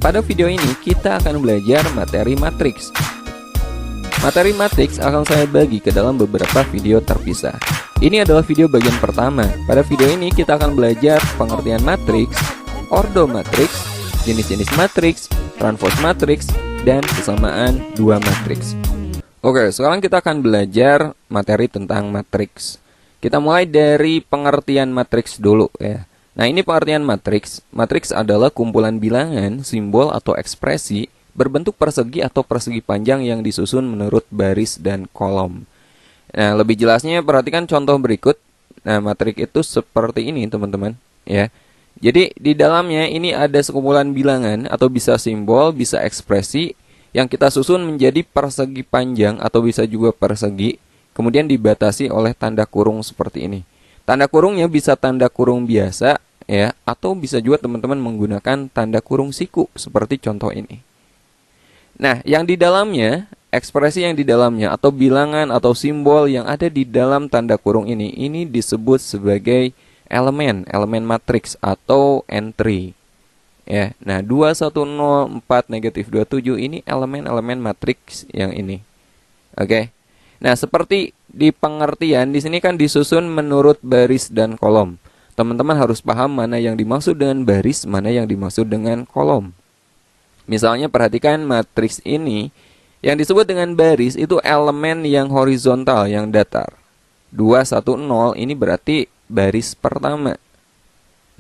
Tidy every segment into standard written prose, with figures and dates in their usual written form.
pada video ini kita akan belajar materi matriks. Materi matriks akan saya bagi ke dalam beberapa video terpisah. Ini adalah video bagian pertama. Pada video ini kita akan belajar pengertian matriks, ordo matriks, jenis-jenis matriks, transpose matriks, dan kesamaan dua matriks. Oke, sekarang kita akan belajar materi tentang matriks. Kita mulai dari pengertian matriks dulu ya. Nah, ini pengertian matriks. Matriks adalah kumpulan bilangan, simbol, atau ekspresi berbentuk persegi atau persegi panjang yang disusun menurut baris dan kolom. Nah, lebih jelasnya perhatikan contoh berikut. Nah, matriks itu seperti ini, teman-teman, ya. Jadi, di dalamnya ini ada sekumpulan bilangan atau bisa simbol, bisa ekspresi yang kita susun menjadi persegi panjang atau bisa juga persegi, kemudian dibatasi oleh tanda kurung seperti ini. Tanda kurungnya bisa tanda kurung biasa ya, atau bisa juga teman-teman menggunakan tanda kurung siku seperti contoh ini. Nah, yang di dalamnya, ekspresi yang di dalamnya atau bilangan atau simbol yang ada di dalam tanda kurung ini disebut sebagai elemen matriks atau entry. Ya. Nah, 2104 negatif 27 ini elemen matriks yang ini. Oke. Nah, seperti di pengertian di sini kan disusun menurut baris dan kolom. Teman-teman harus paham mana yang dimaksud dengan baris, mana yang dimaksud dengan kolom. Misalnya perhatikan matriks ini, yang disebut dengan baris itu elemen yang horizontal, yang datar. 210 ini berarti baris pertama.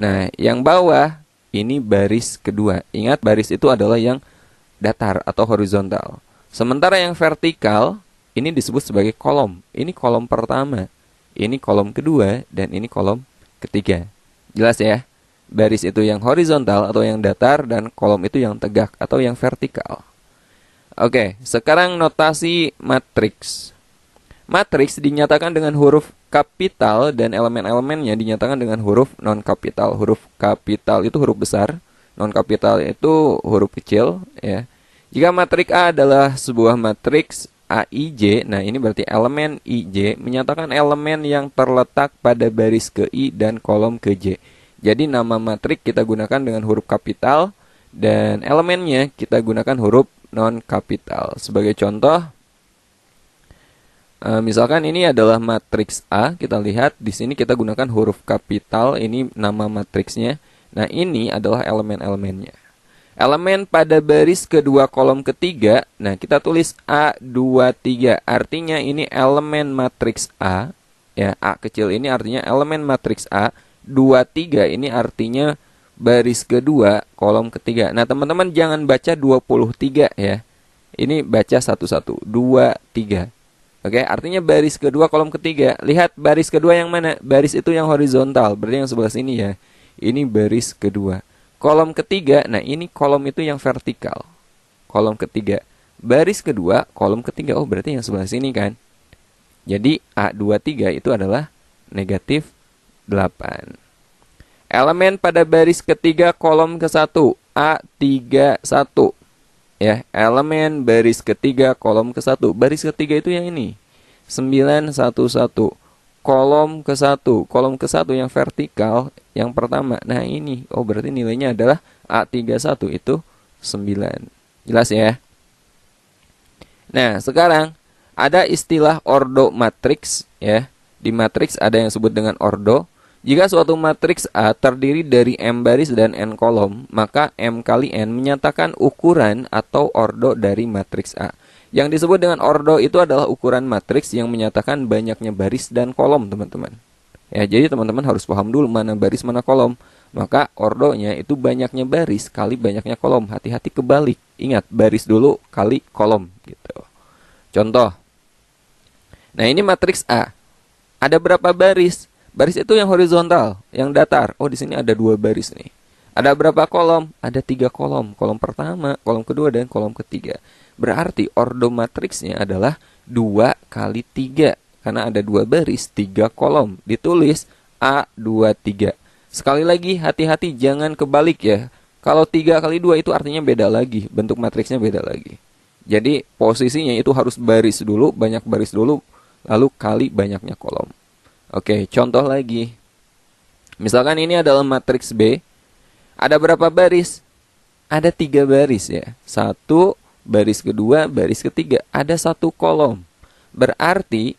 Nah, yang bawah ini baris kedua. Ingat, baris itu adalah yang datar atau horizontal. Sementara yang vertikal ini disebut sebagai kolom. Ini kolom pertama, ini kolom kedua, dan ini kolom ketiga. Jelas ya? Baris itu yang horizontal atau yang datar, dan kolom itu yang tegak atau yang vertikal. Oke, sekarang notasi matriks. Matriks dinyatakan dengan huruf kapital dan elemen-elemennya dinyatakan dengan huruf non-kapital. Huruf kapital itu huruf besar, non-kapital itu huruf kecil ya. Jika matriks A adalah sebuah matriks AIJ, nah ini berarti elemen IJ menyatakan elemen yang terletak pada baris ke I dan kolom ke J. Jadi nama matriks kita gunakan dengan huruf kapital dan elemennya kita gunakan huruf non-kapital. Sebagai contoh, misalkan ini adalah matriks A, kita lihat di sini kita gunakan huruf kapital, ini nama matriksnya. Nah, ini adalah elemen-elemennya. Elemen pada baris kedua kolom ketiga, nah kita tulis A23, artinya ini elemen matriks A, ya A kecil ini artinya elemen matriks A, 23 ini artinya baris kedua kolom ketiga. Nah, teman-teman jangan baca 23 ya, ini baca satu-satu, 23. Oke, artinya baris kedua kolom ketiga. Lihat baris kedua yang mana? Baris itu yang horizontal, berarti yang sebelah sini ya. Ini baris kedua. Kolom ketiga, nah ini kolom itu yang vertikal. Kolom ketiga. Baris kedua, kolom ketiga. Oh, berarti yang sebelah sini kan. Jadi A23 itu adalah negatif 8. Elemen pada baris ketiga kolom ke-1, A31. Ya, elemen baris ketiga kolom ke-1. Baris ketiga itu yang ini. 911. Kolom ke-1. Kolom ke-1 yang vertikal yang pertama. Nah, ini. Oh, berarti nilainya adalah A31 itu 9. Jelas ya? Nah, sekarang ada istilah ordo matriks ya. Di matriks ada yang disebut dengan ordo. Jika suatu matriks A terdiri dari M baris dan N kolom, maka M kali N menyatakan ukuran atau ordo dari matriks A. Yang disebut dengan ordo itu adalah ukuran matriks yang menyatakan banyaknya baris dan kolom, teman-teman. Ya, jadi teman-teman harus paham dulu mana baris, mana kolom. Maka ordonya itu banyaknya baris kali banyaknya kolom. Hati-hati kebalik. Ingat, baris dulu kali kolom gitu. Contoh. Nah, ini matriks A. Ada berapa baris? Baris itu yang horizontal, yang datar. Oh, di sini ada 2 baris nih. Ada berapa kolom? Ada 3 kolom. Kolom pertama, kolom kedua, dan kolom ketiga. Berarti ordo matriksnya adalah 2 kali 3. Karena ada 2 baris, 3 kolom. Ditulis A23. Sekali lagi, hati-hati jangan kebalik ya. Kalau 3 kali 2 itu artinya beda lagi. Bentuk matriksnya beda lagi. Jadi posisinya itu harus baris dulu, banyak baris dulu, lalu kali banyaknya kolom. Oke, contoh lagi. Misalkan ini adalah matriks B. Ada berapa baris? ada 3 baris ya. Satu, baris kedua, baris ketiga. Ada 1 kolom. Berarti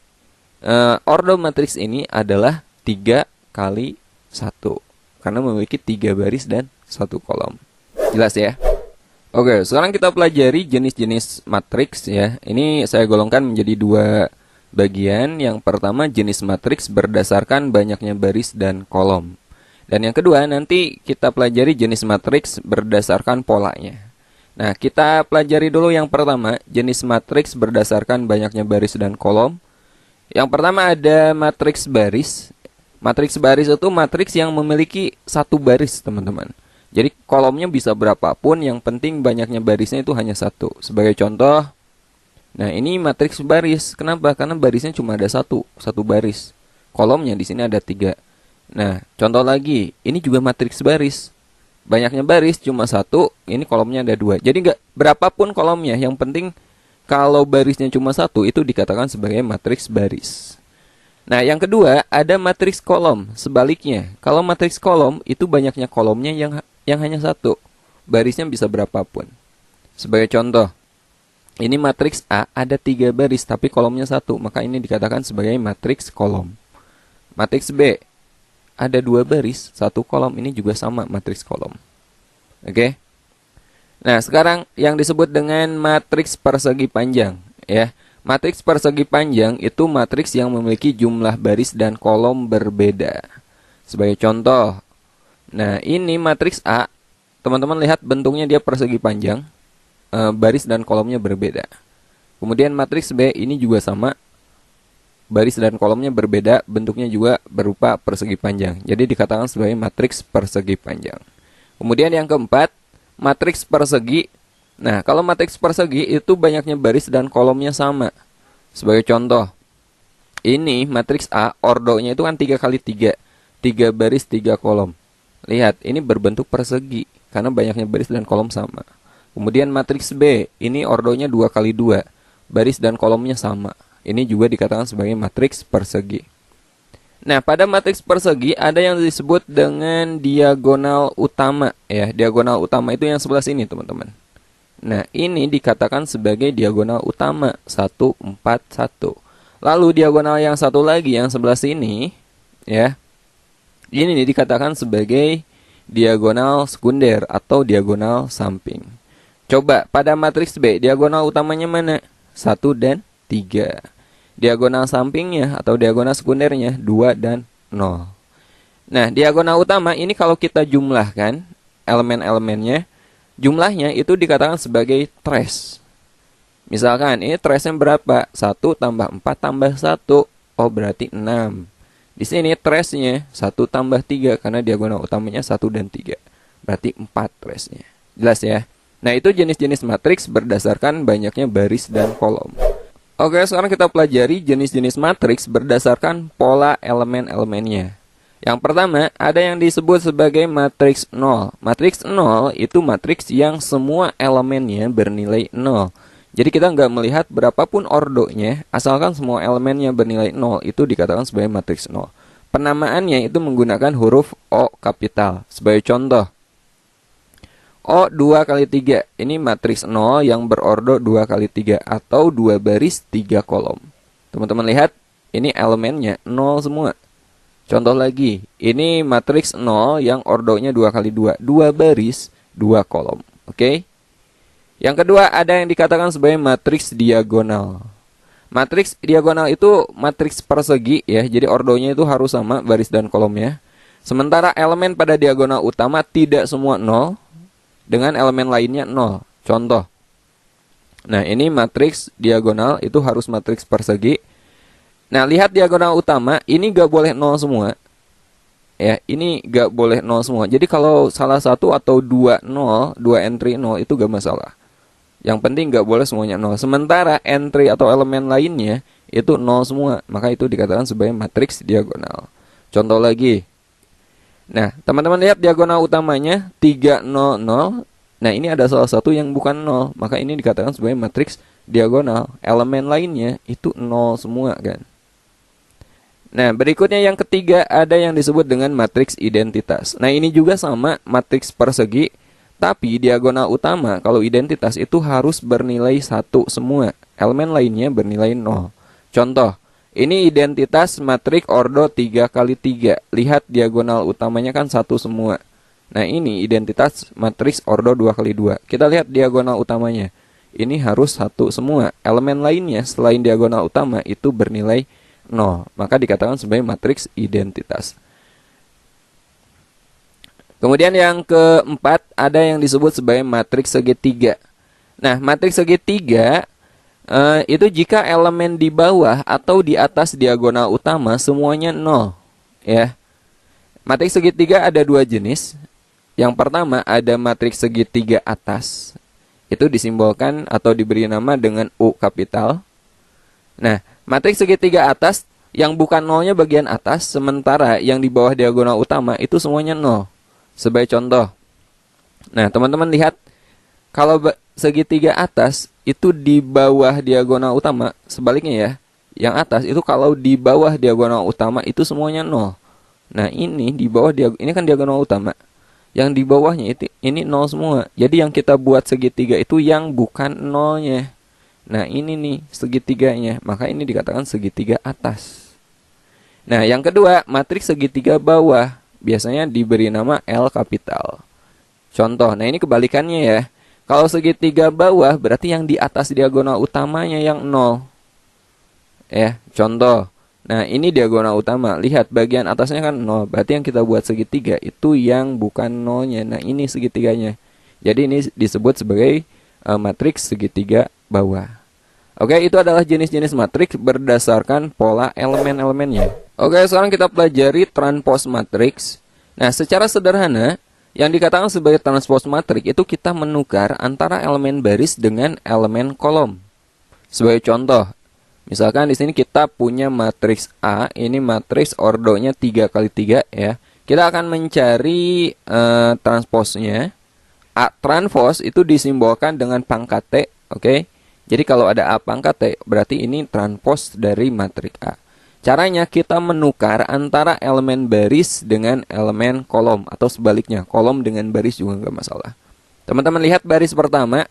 ordo matriks ini adalah 3 kali 1. Karena memiliki 3 baris dan 1 kolom. Jelas ya? Oke, sekarang kita pelajari jenis-jenis matriks ya. Ini saya golongkan menjadi 2 bagian. Yang pertama jenis matriks berdasarkan banyaknya baris dan kolom. Dan yang kedua nanti kita pelajari jenis matriks berdasarkan polanya. Nah, kita pelajari dulu yang pertama, jenis matriks berdasarkan banyaknya baris dan kolom. Yang pertama ada matriks baris. Matriks baris itu matriks yang memiliki 1 baris, teman-teman. Jadi kolomnya bisa berapapun, yang penting banyaknya barisnya itu hanya 1. Sebagai contoh, nah ini matriks baris. Kenapa? Karena barisnya cuma ada 1 baris. Kolomnya di sini ada 3. Nah, contoh lagi, ini juga matriks baris. Banyaknya baris cuma 1, ini kolomnya ada 2. Jadi nggak berapapun kolomnya, yang penting kalau barisnya cuma 1 itu dikatakan sebagai matriks baris. Nah, yang kedua ada matriks kolom. Sebaliknya, kalau matriks kolom itu banyaknya kolomnya yang hanya 1. Barisnya bisa berapapun. Sebagai contoh, ini matriks A ada 3 baris tapi kolomnya 1, maka ini dikatakan sebagai matriks kolom. Matriks B ada 2 baris, 1 kolom, ini juga sama matriks kolom. Oke. Nah, sekarang yang disebut dengan matriks persegi panjang ya. Matriks persegi panjang itu matriks yang memiliki jumlah baris dan kolom berbeda. Sebagai contoh, nah ini matriks A, teman-teman lihat bentuknya dia persegi panjang, baris dan kolomnya berbeda. Kemudian matriks B ini juga sama, baris dan kolomnya berbeda, bentuknya juga berupa persegi panjang. Jadi dikatakan sebagai matriks persegi panjang. Kemudian yang keempat, matriks persegi. Nah, kalau matriks persegi itu banyaknya baris dan kolomnya sama. Sebagai contoh, ini matriks A, ordonya itu kan 3 kali 3. 3 baris, 3 kolom. Lihat, ini berbentuk persegi karena banyaknya baris dan kolom sama. Kemudian matriks B, ini ordonya 2 kali 2. Baris dan kolomnya sama. Ini juga dikatakan sebagai matriks persegi. Nah, pada matriks persegi ada yang disebut dengan diagonal utama ya. Diagonal utama itu yang sebelah sini, teman-teman. Nah, ini dikatakan sebagai diagonal utama 1, 4, 1. Lalu diagonal yang satu lagi yang sebelah sini ya. Ini dikatakan sebagai diagonal sekunder atau diagonal samping. Coba pada matriks B, diagonal utamanya mana? 1 dan 3. Diagonal sampingnya atau diagonal sekundernya 2 dan 0. Nah, diagonal utama ini kalau kita jumlahkan elemen-elemennya, jumlahnya itu dikatakan sebagai trace. Misalkan ini trace-nya berapa? 1 tambah 4 tambah 1. Oh, berarti 6. Di sini trace-nya 1 tambah 3 karena diagonal utamanya 1 dan 3. Berarti 4 trace-nya. Jelas ya? Nah, itu jenis-jenis matriks berdasarkan banyaknya baris dan kolom. Oke, sekarang kita pelajari jenis-jenis matriks berdasarkan pola elemen-elemennya. Yang pertama, ada yang disebut sebagai matriks 0. Matriks 0 itu matriks yang semua elemennya bernilai 0. Jadi kita nggak melihat berapapun ordonya, asalkan semua elemennya bernilai 0, itu dikatakan sebagai matriks 0. Penamaannya itu menggunakan huruf O kapital. Sebagai contoh, O 2 kali 3, ini matriks 0 yang berordo 2 kali 3 atau 2 baris 3 kolom. Teman-teman lihat, ini elemennya 0 semua. Contoh lagi, ini matriks 0 yang ordonya 2 kali 2, 2 baris 2 kolom. Oke? Yang kedua ada yang dikatakan sebagai matriks diagonal. Matriks diagonal itu matriks persegi ya, jadi ordonya itu harus sama baris dan kolomnya. Sementara elemen pada diagonal utama tidak semua 0. Dengan elemen lainnya 0. Contoh. Nah, ini matriks diagonal itu harus matriks persegi. Nah, lihat diagonal utama, ini gak boleh 0 semua. Ya, ini gak boleh 0 semua. Jadi kalau salah satu atau 2 0, 2 entry 0 itu gak masalah. Yang penting gak boleh semuanya 0. Sementara entry atau elemen lainnya itu 0 semua. Maka itu dikatakan sebagai matriks diagonal. Contoh lagi. Nah, teman-teman lihat diagonal utamanya 3, 0, 0. Nah, ini ada salah satu yang bukan 0. Maka ini dikatakan sebagai matriks diagonal. Elemen lainnya itu 0 semua kan. Nah, berikutnya yang ketiga ada yang disebut dengan matriks identitas. Nah, ini juga sama matriks persegi. Tapi diagonal utama kalau identitas itu harus bernilai 1 semua. Elemen lainnya bernilai 0. Contoh, ini identitas matriks ordo 3 kali 3. Lihat diagonal utamanya kan 1 semua. Nah, ini identitas matriks ordo 2 kali 2. Kita lihat diagonal utamanya. Ini harus 1 semua. Elemen lainnya selain diagonal utama itu bernilai 0. Maka dikatakan sebagai matriks identitas. Kemudian yang keempat, ada yang disebut sebagai matriks segitiga. Nah, matriks segitiga itu jika elemen di bawah atau di atas diagonal utama semuanya 0. Ya. Matriks segitiga ada 2 jenis. Yang pertama ada matriks segitiga atas. Itu disimbolkan atau diberi nama dengan U kapital. Nah, matriks segitiga atas yang bukan nolnya bagian atas, sementara yang di bawah diagonal utama itu semuanya 0. Sebagai contoh. Nah, teman-teman lihat, kalau segitiga atas itu di bawah diagonal utama, sebaliknya ya. Yang atas itu kalau di bawah diagonal utama itu semuanya 0. Nah, ini di bawah ini kan diagonal utama. Yang di bawahnya itu ini 0 semua. Jadi yang kita buat segitiga itu yang bukan nolnya. Nah, ini nih segitiganya. Maka ini dikatakan segitiga atas. Nah, yang kedua, matriks segitiga bawah. Biasanya diberi nama L kapital. Contoh, nah ini kebalikannya ya. Kalau segitiga bawah berarti yang di atas diagonal utamanya yang 0. Ya, contoh. Nah, ini diagonal utama. Lihat bagian atasnya kan 0. Berarti yang kita buat segitiga itu yang bukan nolnya. Nah, ini segitiganya. Jadi ini disebut sebagai matriks segitiga bawah. Oke, itu adalah jenis-jenis matriks berdasarkan pola elemen-elemennya. Oke, sekarang kita pelajari transpose matriks. Nah, secara sederhana, yang dikatakan sebagai transpose matriks itu kita menukar antara elemen baris dengan elemen kolom. Sebagai contoh, misalkan di sini kita punya matriks A, ini matriks ordonya 3 kali 3 ya. Kita akan mencari transposnya. A transpose itu disimbolkan dengan pangkat T, oke? Jadi kalau ada A pangkat T, berarti ini transpose dari matriks A. Caranya kita menukar antara elemen baris dengan elemen kolom. Atau sebaliknya, kolom dengan baris juga nggak masalah. Teman-teman lihat baris pertama,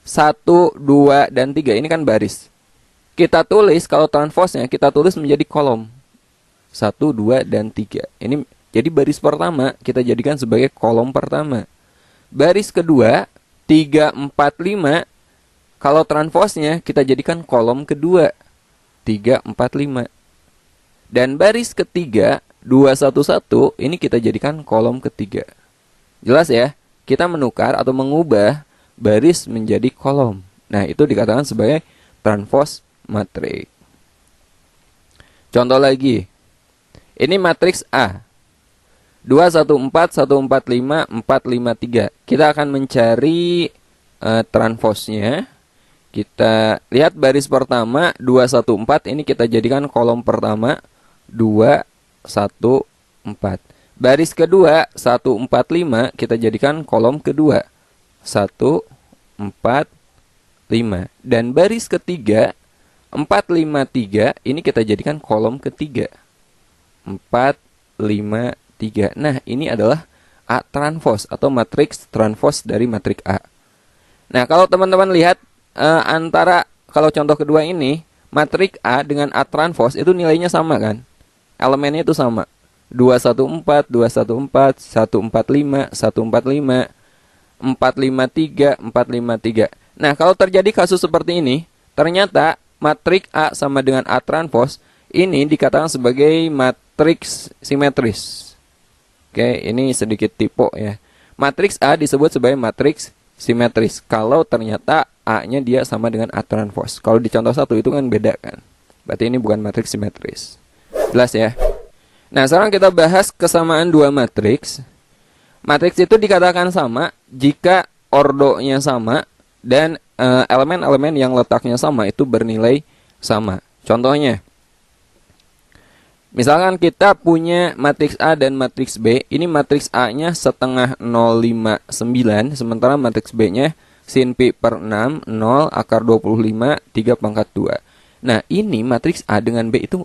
1, 2, dan 3. Ini kan baris. Kita tulis, kalau transpose-nya kita tulis menjadi kolom. 1, 2, dan 3. Ini jadi baris pertama kita jadikan sebagai kolom pertama. Baris kedua, 3, 4, 5. Kalau transpose-nya kita jadikan kolom kedua. 3, 4, 5. Dan baris ketiga, 2, 1, 1, ini kita jadikan kolom ketiga. Jelas ya? Kita menukar atau mengubah baris menjadi kolom. Nah, itu dikatakan sebagai transpose matriks. Contoh lagi. Ini matriks A. 2, 1, 4, 1, 4, 5, 4, 5, 3. Kita akan mencari transpose-nya. Kita lihat baris pertama, 2, 1, 4. Ini kita jadikan kolom pertama. 2, 1, 4. Baris kedua 1, 4, 5 kita jadikan kolom kedua 1, 4, 5. Dan baris ketiga 4, 5, 3 ini kita jadikan kolom ketiga 4, 5, 3. Nah, ini adalah A transpose atau matriks transpose dari matriks A. Nah, kalau teman-teman lihat antara kalau contoh kedua ini matriks A dengan A transpose itu nilainya sama kan? Elemennya itu sama. 2, 1, 4, 2, 1, 4, 1, 4, 5, 1, 4, 5, 4, 5, 3, 4, 5, 3. Nah, kalau terjadi kasus seperti ini, ternyata matriks A sama dengan A transpose ini dikatakan sebagai matriks simetris. Oke, ini sedikit tipe ya. Matriks A disebut sebagai matriks simetris kalau ternyata A-nya dia sama dengan A transpose. Kalau di contoh 1 itu kan beda kan. Berarti ini bukan matriks simetris. Jelas ya? Nah, sekarang kita bahas kesamaan dua matriks. Matriks itu dikatakan sama jika ordonya sama dan elemen-elemen yang letaknya sama itu bernilai sama. Contohnya, misalkan kita punya matriks A dan matriks B. Ini matriks A-nya setengah 059, sementara matriks B-nya sin pi per 6, 0, akar 25, 3 pangkat 2. Nah, ini matriks A dengan B itu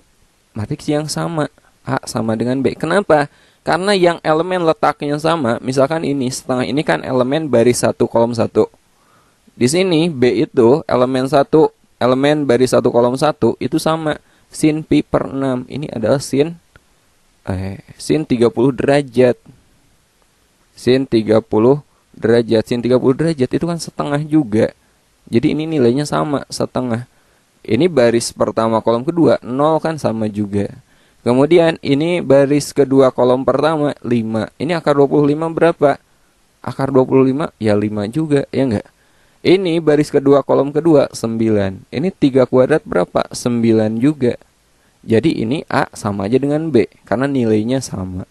matriks yang sama. A sama dengan B. Kenapa? Karena yang elemen letaknya sama, misalkan ini setengah ini kan elemen baris 1 kolom 1. Di sini B itu elemen 1, elemen baris 1 kolom 1 itu sama. Sin pi per 6. Ini adalah sin 30 derajat. Sin 30 derajat. Sin 30 derajat itu kan setengah juga. Jadi ini nilainya sama, setengah. Ini baris pertama kolom kedua, 0 kan sama juga. Kemudian ini baris kedua kolom pertama 5. Ini akar 25 berapa? Akar 25 ya 5 juga, ya enggak? Ini baris kedua kolom kedua 9. Ini 3 kuadrat berapa? 9 juga. Jadi ini A sama aja dengan B karena nilainya sama.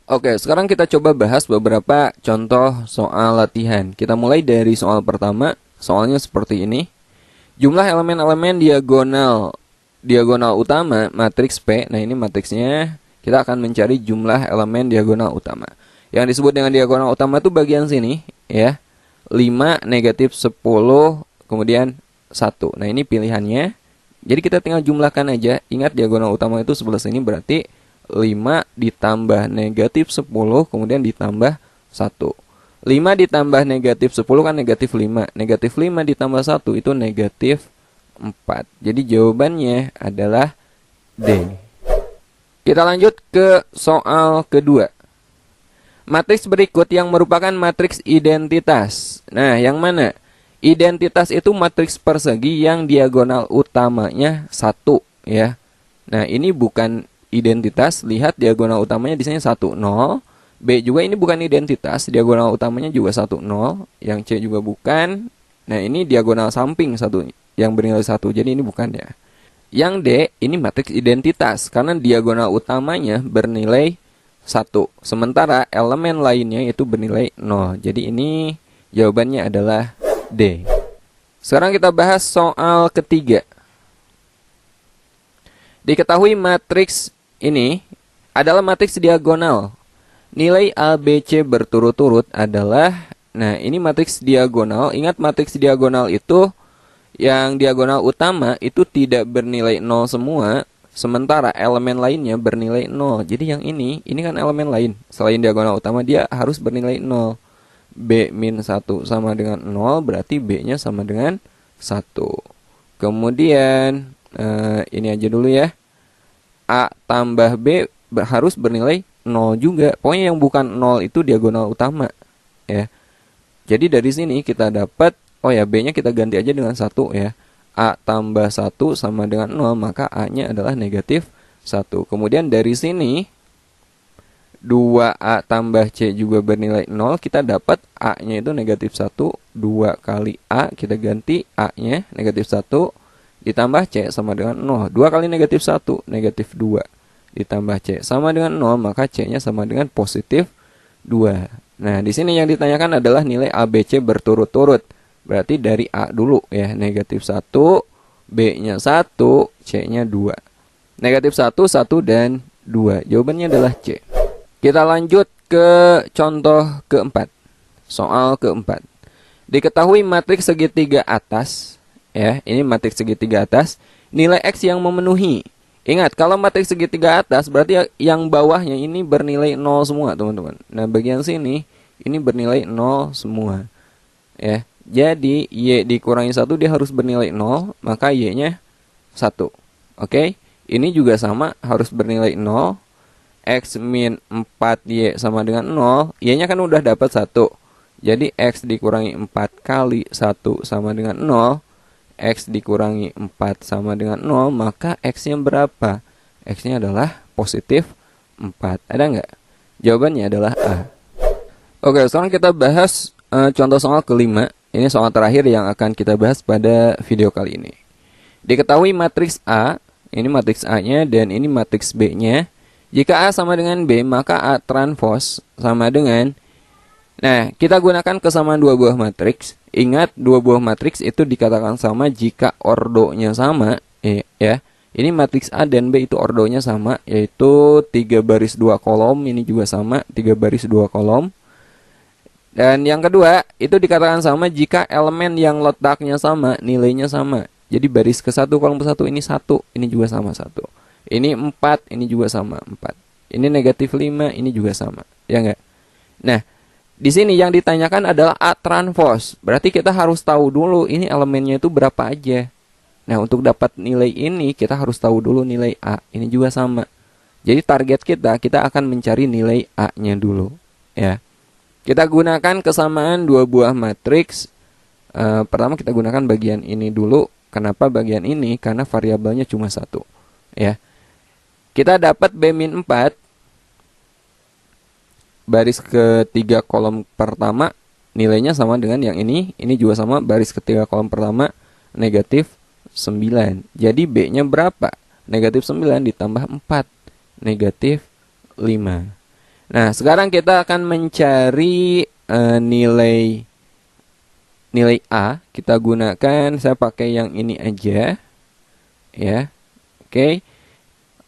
Oke, sekarang kita coba bahas beberapa contoh soal latihan. Kita mulai dari soal pertama. Soalnya seperti ini. Jumlah elemen-elemen diagonal utama matriks P. Nah, ini matriksnya. Kita akan mencari jumlah elemen diagonal utama. Yang disebut dengan diagonal utama itu bagian sini, ya. 5, negatif 10, kemudian 1. Nah, ini pilihannya. Jadi kita tinggal jumlahkan aja. Ingat diagonal utama itu sebelah sini berarti 5 ditambah negatif 10, kemudian ditambah 1. 5 ditambah negatif 10 kan negatif 5. Negatif 5 ditambah 1 itu negatif 4. Jadi jawabannya adalah D. Kita lanjut ke soal kedua. Matriks berikut yang merupakan matriks identitas. Nah, yang mana? Identitas itu matriks persegi yang diagonal utamanya 1, ya. Nah, ini bukan identitas. Lihat diagonal utamanya di sini 1, 0. B juga ini bukan identitas, diagonal utamanya juga 1, 0. Yang C juga bukan. Nah, ini diagonal samping 1 yang bernilai 1. Jadi ini bukan, ya. Yang D ini matriks identitas karena diagonal utamanya bernilai 1. Sementara elemen lainnya itu bernilai 0. Jadi ini jawabannya adalah D. Sekarang kita bahas soal ketiga. Diketahui matriks ini adalah matriks diagonal. Nilai A, B, C berturut-turut adalah, nah ini matriks diagonal. Ingat matriks diagonal itu, yang diagonal utama itu tidak bernilai 0 semua. Sementara elemen lainnya bernilai 0. Jadi yang ini kan elemen lain. Selain diagonal utama dia harus bernilai 0. B min 1 sama dengan 0, berarti B-nya sama dengan 1. Kemudian, ini aja dulu ya. A tambah B harus bernilai 0 juga. Pokoknya yang bukan 0 itu diagonal utama, ya. Jadi dari sini kita dapat, oh ya, B-nya kita ganti aja dengan 1, ya. A tambah 1 sama dengan 0, maka A-nya adalah negatif 1. Kemudian dari sini 2A tambah C juga bernilai 0, kita dapat A-nya itu negatif 1. 2 kali A kita ganti A-nya negatif 1 ditambah C sama dengan 0. 2 kali negatif 1 negatif 2 ditambah C sama dengan 0, maka C-nya sama dengan positif 2. Nah, di sini yang ditanyakan adalah nilai ABC berturut-turut. Berarti dari A dulu, ya. Negatif 1, B-nya 1, C-nya 2. Negatif 1, 1, dan 2. Jawabannya adalah C. Kita lanjut ke contoh keempat. Soal keempat. Diketahui matriks segitiga atas, ya. Ini matriks segitiga atas. Nilai X yang memenuhi. Ingat, kalau matriks segitiga atas berarti yang bawahnya ini bernilai 0 semua, teman-teman. Nah, bagian sini ini bernilai 0 semua. Ya. Jadi Y dikurangi 1 dia harus bernilai 0, maka Y-nya 1. Oke? Ini juga sama, harus bernilai 0. X min 4Y sama dengan 0. Y-nya kan udah dapat 1. Jadi X dikurangi 4 kali 1 sama dengan 0. X dikurangi 4 sama dengan 0, maka X-nya berapa? X-nya adalah positif 4. Ada nggak? Jawabannya adalah A. Oke, sekarang kita bahas contoh soal kelima. Ini soal terakhir yang akan kita bahas pada video kali ini. Diketahui matriks A, ini matriks A-nya dan ini matriks B-nya. Jika A sama dengan B, maka A transpos sama dengan, nah, kita gunakan kesamaan dua buah matriks. Ingat, dua buah matriks itu dikatakan sama jika ordonya sama, ya. Ini matriks A dan B itu ordonya sama, yaitu 3 baris 2 kolom. Ini juga sama, 3 baris 2 kolom. Dan yang kedua, itu dikatakan sama jika elemen yang letaknya sama, nilainya sama. Jadi baris ke 1, kolom ke 1 ini 1, ini juga sama 1. Ini 4, ini juga sama 4. Ini negatif 5, ini juga sama. Ya enggak? Nah, di sini yang ditanyakan adalah A transpose. Berarti kita harus tahu dulu ini elemennya itu berapa aja. Nah, untuk dapat nilai ini kita harus tahu dulu nilai A. Ini juga sama. Jadi target kita akan mencari nilai A-nya dulu, ya. Kita gunakan kesamaan dua buah matriks. Pertama kita gunakan bagian ini dulu. Kenapa bagian ini? Karena variabelnya cuma 1, ya. Kita dapat B-4 baris ketiga kolom pertama nilainya sama dengan yang ini juga sama, baris ketiga kolom pertama negatif 9. Jadi B-nya berapa? Negatif 9 ditambah 4, negatif 5. Nah, sekarang kita akan mencari nilai A. Kita gunakan, saya pakai yang ini aja, ya. Oke.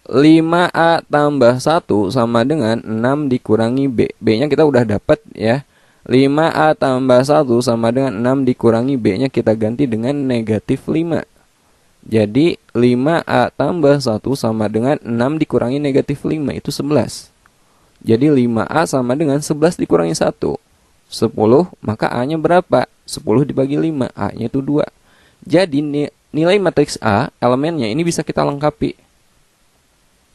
5A tambah 1 sama dengan 6 dikurangi B. B-nya kita udah dapat, ya. 5A tambah 1 sama dengan 6 dikurangi B-nya kita ganti dengan negatif 5. Jadi 5A tambah 1 sama dengan 6 dikurangi negatif 5, itu 11. Jadi 5A sama dengan 11 dikurangi 1, 10. Maka A-nya berapa? 10 dibagi 5, A-nya itu 2. Jadi nilai matriks A, elemennya ini bisa kita lengkapi,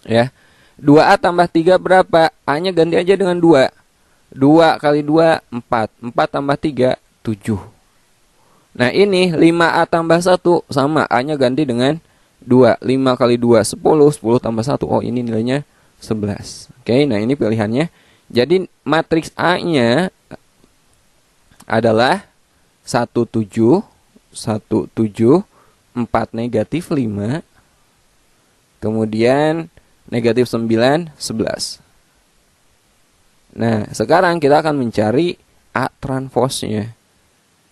ya. 2A tambah 3 berapa? A-nya ganti aja dengan 2. 2 kali 2, 4. 4 tambah 3, 7. Nah, ini 5A tambah 1 sama, A-nya ganti dengan 2. 5 kali 2, 10. 10 tambah 1, oh ini nilainya 11. Oke, nah ini pilihannya. Jadi matriks A-nya adalah 1, 7, 1, 7, 4 negatif 5, kemudian negatif 9, 11. Nah, sekarang kita akan mencari A transpose-nya.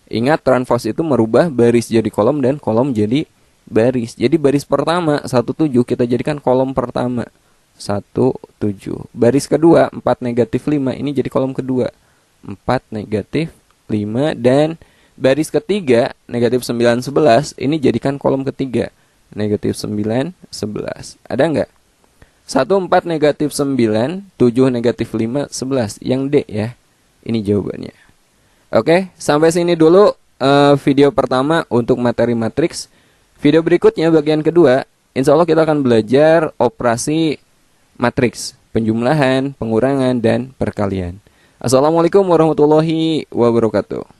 Ingat, transpose itu merubah baris jadi kolom dan kolom jadi baris. Jadi baris pertama 1, 7 kita jadikan kolom pertama 1, 7. Baris kedua 4 negatif 5 ini jadi kolom kedua 4 negatif 5. Dan baris ketiga negatif 9, 11 ini jadikan kolom ketiga negatif 9, 11. Ada nggak? 1, 4 negatif 9, 7 negatif 5, 11. Yang D, ya. Ini jawabannya. Oke, sampai sini dulu video pertama untuk materi matriks. Video berikutnya bagian kedua, insya Allah kita akan belajar operasi matriks, penjumlahan, pengurangan, dan perkalian. Assalamualaikum warahmatullahi wabarakatuh.